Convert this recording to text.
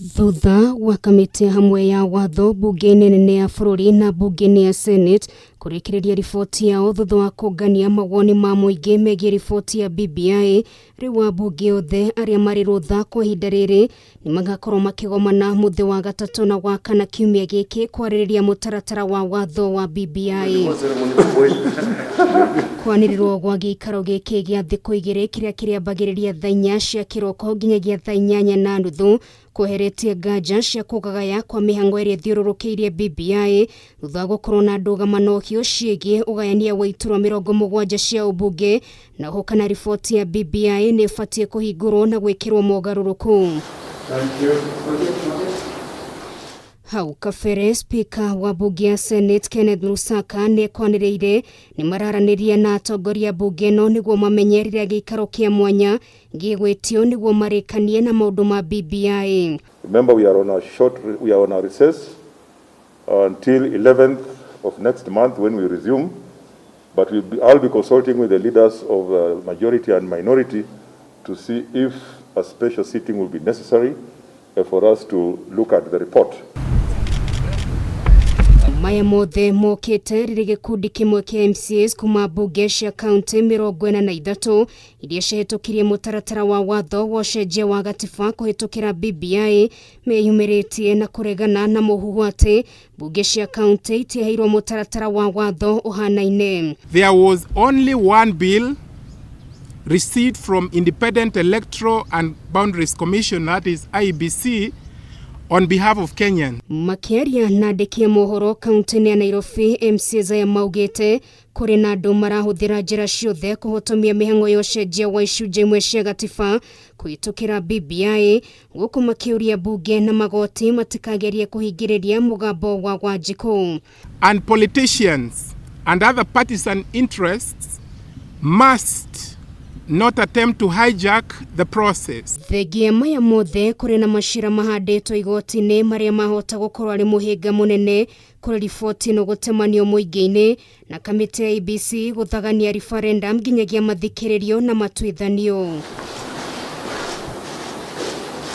Thutha wa kamiti hamwe ya watho bunge nene ya bururi na bunge ya Senate kurikireria riboti yao thutha wa kungania mawoni ma muingi megie riboti ya BBI, riu ambunge othe aria mari rutha kwa ihinda riri nimagakorwo makigomana muthi wa Wagatatu na wa Kana kiumia giki kwariria mutaratara wa watho wa BBI. Kwanirirwo gwa gikaro giki gia thiku igiri kiria bagiriria thaa 4 cia kiroko nginyagia thaa 8:30 kweheretie nganja cia kugagaya kwa mihang'o iria thiururukiirie BBI thutha wa gukorwo na ndugamano hio ciigie ugayania wa iturwa 70 cia Ambunge na kana riboti ya BBI ni ibatie kuhingurwo na gwikirwo mogaruruku. Hau kabere Speaker wa bunge ya Senate Kenneth Lusaka ni kwanireire ni mararaniria na atongoria bunge no niguo mamenyerera gikaro kia mwanya gigwetio niguo marikanie na maundu ma BBI. Remember, we are on a recess until 11th of next month when we resume, but I'll be consulting with the leaders of majority and minority to see if a special sitting will be necessary for us to look at the report. Maya mothe mokite riri gikundi kimwe kia MCAs kuma Ambunge cia kaunti 43 iria cihitukirie mutaratara wa watho wa ucenjia wa gatiba kuhitukira BBI meyumiritie na kuregana na muhuhu ati Ambunge cia kaunti itiheirwo mutaratara wa watho uhanaine. There was only one bill received from Independent Electoral and Boundaries Commission, that is IEBC, on behalf of Kenyans. Makiaria na ndekia mohoro kaunti ya Nairobi, MCAs ya maugite kuri na andu marahuthira njira ciothe kuhotomia mihang'o ya ucenjia wa icunjĩ imwe cia gatiba kuhitukira BBI guku makiuria bunge na magoti matikagerie kuhingiriria mugambo wa Wanjiku. And politicians and other partisan interests must not attempt to hijack the process. Thegia maya mothe kuri na mashira mahandetwo igoti-ini maria mahota gukorwo ari muhinga munene kuri riboti no gutemanio muingi-ini na kamiti ya IEBC guthagania referendum nginyagia mathikiririo na matuithanio.